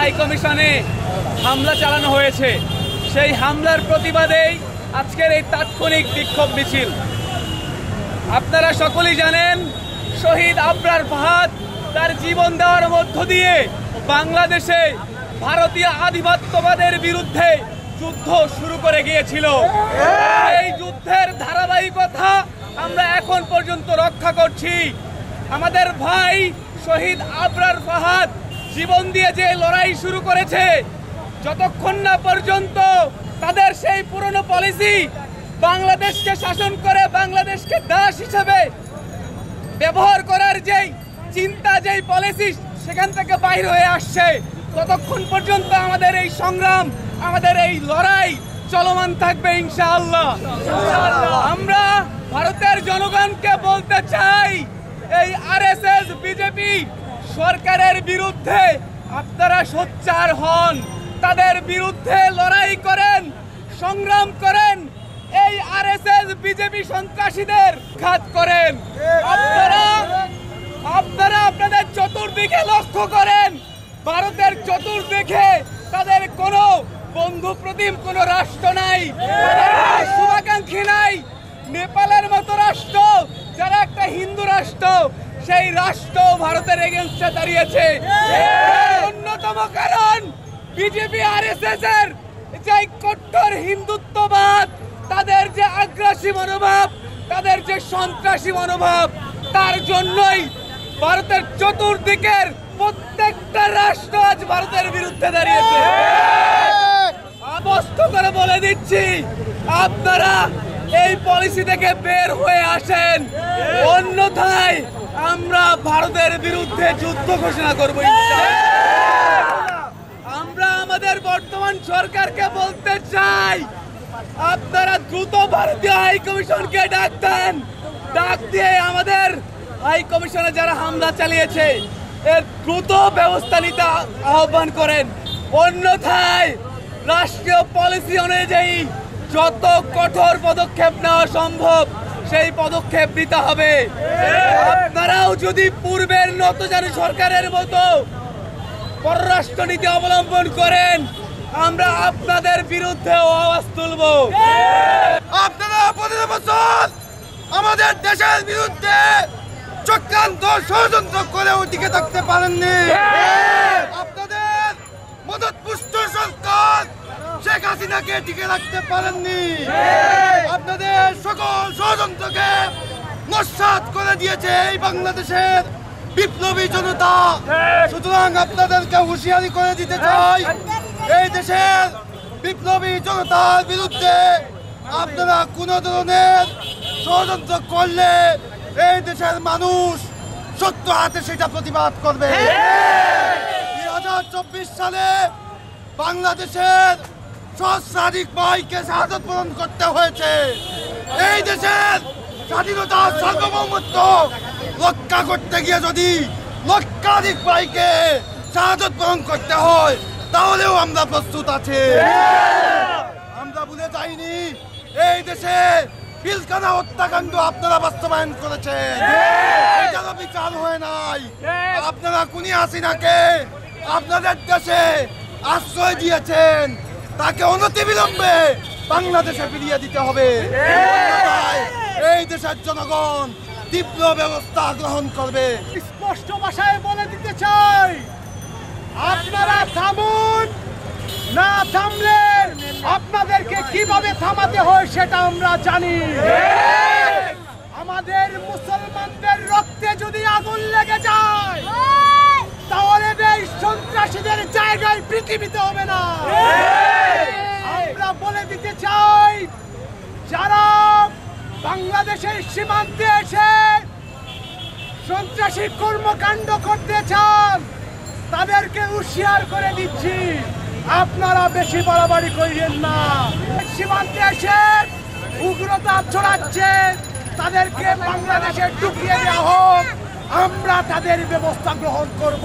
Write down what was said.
High কমিশনে হামলা চালানো হয়েছে। সেই হামলার প্রতিবাদেই আজকের এই তাৎক্ষণিক বিক্ষোভ মিছিল। আপনারা সকলেই জানেন, শহীদ আবরার ফাহাদ তার জীবন দেওয়ার মধ্য দিয়ে বাংলাদেশে ভারতীয় আধিপত্যবাদের বিরুদ্ধে যুদ্ধ শুরু করে গিয়েছিল। এই যুদ্ধের ধারাবাহিকতা আমরা এখন পর্যন্ত রক্ষা করছি। আমাদের ভাই শহীদ আবরার ফাহাদ জীবন দিয়ে যে লড়াই শুরু করেছে, যতক্ষণ না পর্যন্ত তাদের সেই পুরনো পলিসি বাংলাদেশকে শাসন করে বাংলাদেশকে দাস হিসেবে ব্যবহার করার যেই চিন্তা, যেই পলিসি সেখান থেকে বাইরে হয়ে আসছে, ততক্ষণ পর্যন্ত আমাদের এই সংগ্রাম, আমাদের এই লড়াই চলমান থাকবে ইনশাআল্লাহ। আমরা ভারতের জনগণকে বলতে চাই, এই আরএসএস বিজেপি সরকারের বিরুদ্ধে আপনারা সোচ্চার হন, তাদের বিরুদ্ধে লড়াই করেন, সংগ্রাম করেন, এই আরএসএস বিজেপি সন্ত্রাসীদের ঘাত করেন। আপনারা আপনাদের চতুর্দিকে লক্ষ্য করেন, ভারতের চতুর্দিকে তাদের কোনো বন্ধু প্রতিম কোনো রাষ্ট্র নাই, শুভাকাঙ্ক্ষী নাই। নেপালের মতো রাষ্ট্র, যারা একটা হিন্দু রাষ্ট্র, সেই রাষ্ট্র ভারতের এগেইনস্টে দাঁড়িয়েছে। অন্যতম কারণ বিজেপি আরএসএস এর যে কট্টর হিন্দুত্ববাদ, তাদের যে আগ্রাসী মনোভাব, তাদের যে সন্ত্রাসী মনোভাব, তার জন্যই ভারতের চতুর্দিকের প্রত্যেকটা রাষ্ট্র আজ ভারতের বিরুদ্ধে দাঁড়িয়েছে। স্পষ্ট করে বলে দিচ্ছি, আপনারা এই পলিসি থেকে বের হয়ে আসেন, অন্যথায় আমরা ভারতের বিরুদ্ধে যুদ্ধ ঘোষণা করব। আমরা আমাদের বর্তমান সরকারকে বলতে চাই, আপনারা দ্রুত ভারতীয় হাই কমিশনকে ডাক দেন, ডাক দিয়ে আমাদের হাই কমিশনে যারা হামলা চালিয়েছে এর দ্রুত ব্যবস্থা নিতে আহ্বান করেন। অন্যথায় রাষ্ট্রীয় পলিসি অনুযায়ী যত কঠোর পদক্ষেপ নেওয়া সম্ভব সেই পদক্ষেপ নিতে হবে। আপনারাও যদি পূর্বের নতজানু সরকারের মতো পররাষ্ট্র নীতি অবলম্বন করেন, আমরা আপনাদের বিরুদ্ধে আওয়াজ তুলব। আপনারা 15 বছর আমাদের দেশের বিরুদ্ধে চক্রান্ত ষড়যন্ত্র করে ওদিকে থাকতে পারেননি। আপনাদের মদতপুষ্ট সরকার শেখ হাসিনাকে টিকে রাখতে পারেননি। আপনাদের সকল ষড়যন্ত্রকে নস্যাৎ করে দিয়েছে এই বাংলাদেশের বিপ্লবী জনতা। সুতরাং আপনাদেরকে হুঁশিয়ারি করে দিতে চাই, এই দেশের বিপ্লবী জনতার বিরুদ্ধে আপনারা কোনো ধরনের ষড়যন্ত্র করলে এই দেশের মানুষ সত্য হাতে সেটা প্রতিবাদ করবে। 2024 সালে বাংলাদেশের সহস্রাধিক ভাইকে শাহাদত বরণ করতে হয়েছে। এই দেশের স্বাধীনতা সার্বভৌমত্ব রক্ষা করতে গিয়ে যদি লক্ষাধিক ভাইকে শাহাদত বরণ করতে হয়, তাহলেও আমরা প্রস্তুত আছি। আমরা ভুলে যাইনি, এই দেশে পিলখানা হত্যাকাণ্ড আপনারা বাস্তবায়ন করেছেন, এটারও বিচার হয় নাই। আপনারা খুনি হাসিনাকে আপনাদের দেশে আশ্রয় দিয়েছেন, তাকে অনতিবিলম্বে বাংলাদেশে ফিরিয়ে দিতে হবে। এই দেশের জনগণ তীব্র ব্যবস্থা গ্রহণ করবে। স্পষ্ট ভাষায় বলে দিতে চাই, আপনারা থামুন, না থামলে আপনাদেরকে কিভাবে থামাতে হয় সেটা আমরা জানি। আমাদের মুসলমানদের রক্তে যদি আগুন লেগে যায়, তাহলে এই সন্ত্রাসীদের জায়গায় পৃথিবীতে হবে না। আমরা বলে দিতে চাই, যারা বাংলাদেশের সীমান্তে এসে সন্ত্রাসী কর্মকাণ্ড করতে চান, তাদেরকে হুঁশিয়ার করে দিচ্ছি, আপনারা বেশি বাড়াবাড়ি করিয়েন না। সীমান্তে এসে উগ্রতা ছড়াচ্ছে, তাদেরকে বাংলাদেশে ঢুকিয়ে দেওয়া হোক, আমরা তাদের ব্যবস্থা গ্রহণ করব।